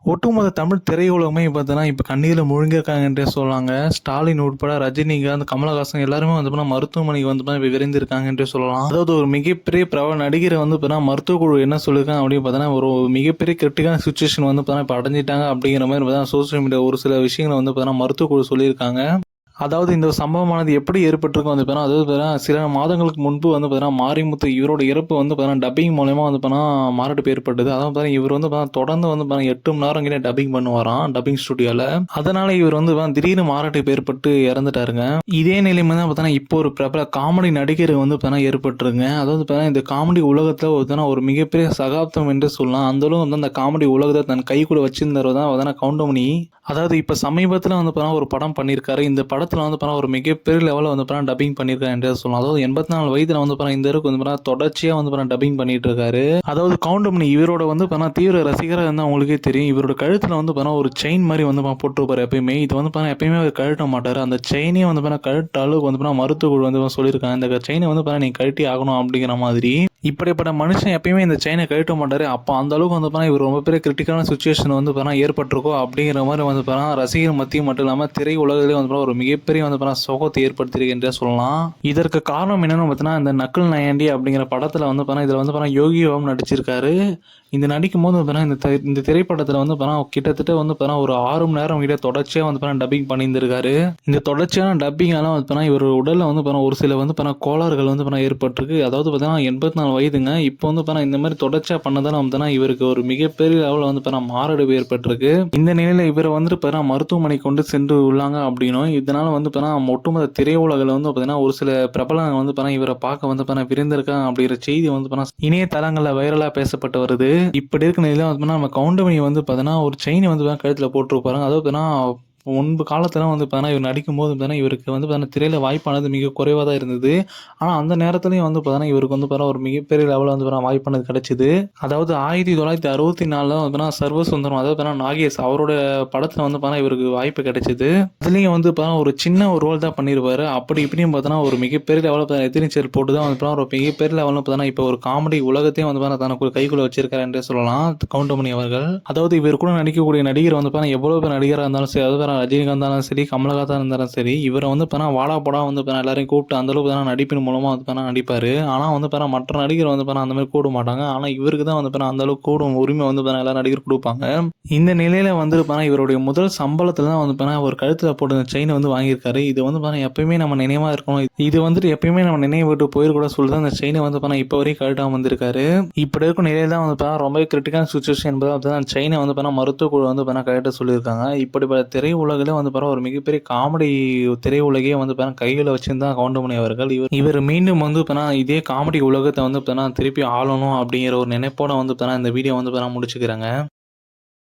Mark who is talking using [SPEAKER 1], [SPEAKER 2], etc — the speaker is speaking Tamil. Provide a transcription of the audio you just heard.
[SPEAKER 1] ஒட்டுமொத்த தமிழ் திரையுலகமே பார்த்தீங்கன்னா, இப்ப கண்ணீர்ல முழுகியிருக்காங்க என்றே சொல்லலாங்க. ஸ்டாலின் உட்பட ரஜினிகாந்த், கமலஹாசன் எல்லாருமே வந்து பார்த்தீங்கன்னா, மருத்துவமனைக்கு வந்து பார்த்தீங்கன்னா விரைந்திருக்காங்க என்றே சொல்லலாம். அதாவது ஒரு மிகப்பெரிய பிரபல நடிகரை வந்து பார்த்தீங்கன்னா, மருத்துவ குழு என்ன சொல்லியிருக்காங்க அப்படின்னு பார்த்தீங்கன்னா, ஒரு மிகப்பெரிய கிரிட்டிக்கலான சிச்சுவேஷன் வந்து பார்த்தீங்கன்னா, இப்ப அடைஞ்சிட்டாங்க அப்படிங்கிற மாதிரி பார்த்தீங்கன்னா, சோசியல் மீடியா ஒரு சில விஷயங்கள வந்து பார்த்தீங்கன்னா, மருத்துவ குழு சொல்லியிருக்காங்க. அதாவது இந்த சம்பவமானது எப்படி ஏற்பட்டிருக்கும் வந்து பார்த்தீங்கன்னா, அதாவது பார்த்தீங்கன்னா, சில மாதங்களுக்கு முன்பு வந்து பார்த்தீங்கன்னா, மாரிமுத்து இவரோட இறப்பு வந்து பார்த்தீங்கன்னா, டப்பிங் மூலியமா வந்து பார்த்தீங்கன்னா, மாரடைப்பு ஏற்பட்டது. அதாவது பார்த்தீங்கன்னா, இவர் வந்து பார்த்தீங்கன்னா, தொடர்ந்து வந்து பார்த்தீங்கன்னா 8 மணி நேரம் கிட்ட டப்பிங் பண்ணுவாராம், டப்பிங் ஸ்டுடியோல. அதனால இவர் வந்து பார்த்தீங்கன்னா, திடீர்னு மாரடைப்பு ஏற்பட்டு இறந்துட்டாருங்க. இதே நிலைமை தான் பார்த்தீங்கன்னா, இப்போ ஒரு பிரபல காமெடி நடிகர் வந்து பார்த்தீங்கன்னா ஏற்பட்டுருங்க. அதாவது பார்த்தீங்கன்னா, இந்த காமெடி உலகத்துல பார்த்தீங்கன்னா, ஒரு மிகப்பெரிய சகாப்தம் என்று சொல்லலாம். அந்த அளவு வந்து அந்த காமெடி உலகத்தை தன் கைக்குள்ள வச்சிருந்தவர் தான் பார்த்தீங்கன்னா கவுண்டமணி. அதாவது இப்ப சமீபத்துல வந்து பார்த்தீங்கன்னா, ஒரு படம் பண்ணியிருக்காரு. இந்த படத்துல வந்து பார்த்தீங்கன்னா, ஒரு மிகப்பெரிய லெவல்ல வந்து பார்த்தீங்கன்னா, டப்பிங் பண்ணியிருக்காரு என்றே சொல்லலாம். அதாவது 84 வயதுல வந்து பார்த்தீங்கன்னா, இந்த அளவுக்கு வந்து பார்த்தீங்கன்னா, தொடர்ச்சியா வந்து பார்த்தீங்கன்னா, டப்பிங் பண்ணிட்டு இருக்காரு. அதாவது கவுண்டமணி இவரோட வந்து பார்த்தீங்கன்னா, தீவிர ரசிகரா இருந்தா உங்களுக்கே தெரியும். இவரோட கழுத்துல வந்து பார்த்தீங்கன்னா, ஒரு செயின் மாதிரி வந்து போட்டுருப்பாரு எப்பயுமே. இது வந்து பார்த்தீங்கன்னா, எப்பயுமே அவர் கழட்ட மாட்டாரு. அந்த செயினே வந்து பார்த்தீங்கன்னா, கழட்ட அளவுக்கு வந்து பார்த்தீங்கன்னா, மருத்துவ குழு வந்து சொல்லியிருக்காங்க. இந்த செயினை வந்து பார்த்தீங்கன்னா, நீங்க கழட்டி ஆகணும் அப்படிங்கிற மாதிரி. இப்படிப்பட்ட மனுஷன் எப்பயுமே இந்த செயினை கழட்ட மாட்டாரு. அப்போ அந்த அளவுக்கு வந்து பார்த்தீங்கன்னா, இவர் ரொம்ப பெரிய கிரிட்டிக்கலான சுச்சுவேஷன் வந்து பார்த்தீங்கன்னா ஏற்பட்டிருக்கோ அப்படிங்கிற மாதிரி வந்து பார்த்தீங்கன்னா, ரசிகர் மத்தியும் மட்டும் இல்லாமல் திரை உலகிலே வந்து ஒரு மிகப்பெரிய வந்து பார்த்தீங்கன்னா சோகத்தை ஏற்படுத்தியிருக்கு என்றே சொல்லலாம். இதற்கு காரணம் என்னன்னு பார்த்தீங்கன்னா, இந்த நக்கல் நயாண்டி அப்படிங்கிற படத்தில் வந்து பார்த்தீங்கன்னா, இதில் வந்து பார்த்தீங்கன்னா யோகி பாபு நடிச்சிருக்காரு. இந்த நடிக்கும் போது பார்த்தீங்கன்னா, இந்த திரைப்படத்தில் வந்து பார்த்தீங்கன்னா கிட்டத்தட்ட வந்து பார்த்தீங்கன்னா ஒரு 6 மணி நேரம் கிட்ட தொடர்ச்சியாக வந்து பார்த்தீங்கன்னா டப்பிங் பண்ணியிருந்திருக்காரு. இந்த தொடர்ச்சியான டப்பிங்கால வந்து பார்த்தீங்கன்னா இவர் உடலில் வந்து பார்த்தீங்கன்னா ஒரு சில வந்து பார்த்தீங்கன்னா கோளாறுகள் வந்து பார்த்தீங்கன்னா ஏற்பட்டிருக்கு. அதாவது பார்த்தீங்கன்னா 84 வயதுங்க. இப்போ வந்து பார்த்தீங்கன்னா இந்த மாதிரி தொடர்ச்சியாக பண்ணதால வந்து பார்த்தீங்கன்னா இவருக்கு ஒரு மிகப்பெரிய லெவலில் வந்து பார்த்தீங்கன்னா மாரடைப்பு ஏற்பட்டிருக்கு. இந்த நிலையில் இவரை வந்து பார்த்தீங்கன்னா மருத்துவமனை கொண்டு சென்று உள்ளாங்க அப்படின்னும், இதனால வந்து பார்த்தீங்கன்னா ஒட்டுமொத்த திரையுலகில் வந்து பார்த்தீங்கன்னா ஒரு சில பிரபலங்கள் வந்து பார்த்தீங்கன்னா இவரை பார்க்க வந்து பார்த்தீங்கன்னா விருந்திருக்காங்க அப்படிங்கிற செய்தி வந்து பார்த்தீங்கன்னா இணையதளங்களில் வைரலாக பேசப்பட்டு வருது. இப்படி இருக்க நிலையில வந்து நம்ம கவுண்டமணி வந்து பார்த்தீங்கன்னா ஒரு செயினை வந்து கழுத்துல போட்டுருப்பாருங்க. அதாவது பார்த்தீங்கன்னா முன்பு காலத்துல வந்து பார்த்தீங்கன்னா இவர் நடிக்கும்போது பார்த்தீங்கன்னா இவருக்கு வந்து பார்த்தீங்கன்னா திரையில வாய்ப்பானது மிக குறைவாக தான் இருந்தது. ஆனால் அந்த நேரத்துலையும் வந்து பார்த்தீங்கன்னா இவருக்கு வந்து பார்த்தீங்கன்னா ஒரு மிகப்பெரிய லெவலில் வந்து பார்த்தீங்கன்னா வாய்ப்பானது கிடைச்சிது. அதாவது 1964 வந்து சர்வ சுந்தரம், அதாவது பார்த்தீங்கன்னா நாகேஷ் அவரோட படத்தில் வந்து பார்த்தீங்கன்னா இவருக்கு வாய்ப்பு கிடைச்சிது. அதுலேயும் வந்து பார்த்தீங்கன்னா ஒரு சின்ன ஒரு ரோல் தான் பண்ணியிருப்பாரு. அப்படி இப்படியும் பார்த்தீங்கன்னா ஒரு மிகப்பெரிய லெவலில் எதிர்நீச்சல் போட்டு தான் வந்து பார்த்தீங்கன்னா ஒரு மிகப்பெரிய லெவலில் பார்த்தீங்கன்னா இப்போ ஒரு காமெடி உலகத்தையும் வந்து பார்த்தீங்கன்னா தனக்கு கைக்குள்ள வச்சிருக்காரு என்றே சொல்லலாம் கவுண்டமணி அவர்கள். அதாவது இவர் கூட நடிக்கக்கூடிய நடிகர் வந்து பார்த்தீங்கன்னா எவ்வளவு பேர் நடிகராக இருந்தாலும் சரி, அதாவது ரஜினிகாந்த் இருந்தாலும் சரி, கமலஹாசன் இருந்தாலும் சரி, இவரை வந்து பார்த்தீங்கன்னா வாடா போடா வந்து பார்த்தீங்கன்னா எல்லாரையும் கூப்பிட்டு அந்த அளவுக்கு தான் நடிப்பின் மூலமா வந்து பார்த்தீங்கன்னா நடிப்பாரு. ஆனால் வந்து பார்த்தீங்கன்னா மற்ற நடிகர் வந்து பார்த்தீங்கன்னா அந்த மாதிரி கூட மாட்டாங்க. ஆனால் இவருக்கு தான் வந்து பார்த்தீங்கன்னா அந்த அளவுக்கு கூடும் உரிமை வந்து பார்த்தீங்கன்னா எல்லா நடிகர் கொடுப்பாங்க. இந்த நிலையில வந்து பார்த்தீங்கன்னா இவருடைய முதல் சம்பளத்துல தான் வந்து பார்த்தீங்கன்னா ஒரு கழுத்துல போட்டு செயினை வந்து வாங்கியிருக்காரு. இது வந்து பார்த்தீங்கன்னா எப்பயுமே நம்ம நினைவா இருக்கணும். இது வந்துட்டு எப்பயுமே நம்ம நினைவு விட்டு போயிடக்கூட சொல்லி தான் அந்த செயினை வந்து பார்த்தீங்கன்னா இப்போ வரைக்கும் கழட்டாம வந்திருக்காரு. இப்படி இருக்கும் நிலையில தான் வந்து பார்த்தீங்கன்னா ரொம்ப கிரிட்டிக்கல் சுச்சுவேஷன் என்பது அந்த செயினை வந்து பார்த்தீங்கன்னா மருத்துவ குழு வந்து பார்த்தீங்கன்னா கழட்ட சொல்லியிருக்காங்க. இப்படிப்பட்ட திரை உலகில வந்து பார்த்தீங்கன்னா ஒரு மிகப்பெரிய காமெடி திரையுலகே வந்து பார்த்தீங்கன்னா கையில் வச்சிருந்தா கவுண்டமணி அவர்கள். இவர் மீண்டும் வந்து பார்த்தீங்கன்னா இதே காமெடி உலகத்தை வந்து பார்த்தீங்கன்னா திருப்பி ஆளணும் அப்படிங்கிற ஒரு நினைப்போட வந்து பார்த்தீங்கன்னா இந்த வீடியோ வந்து பார்த்தீங்கன்னா முடிச்சுக்கிறாங்க.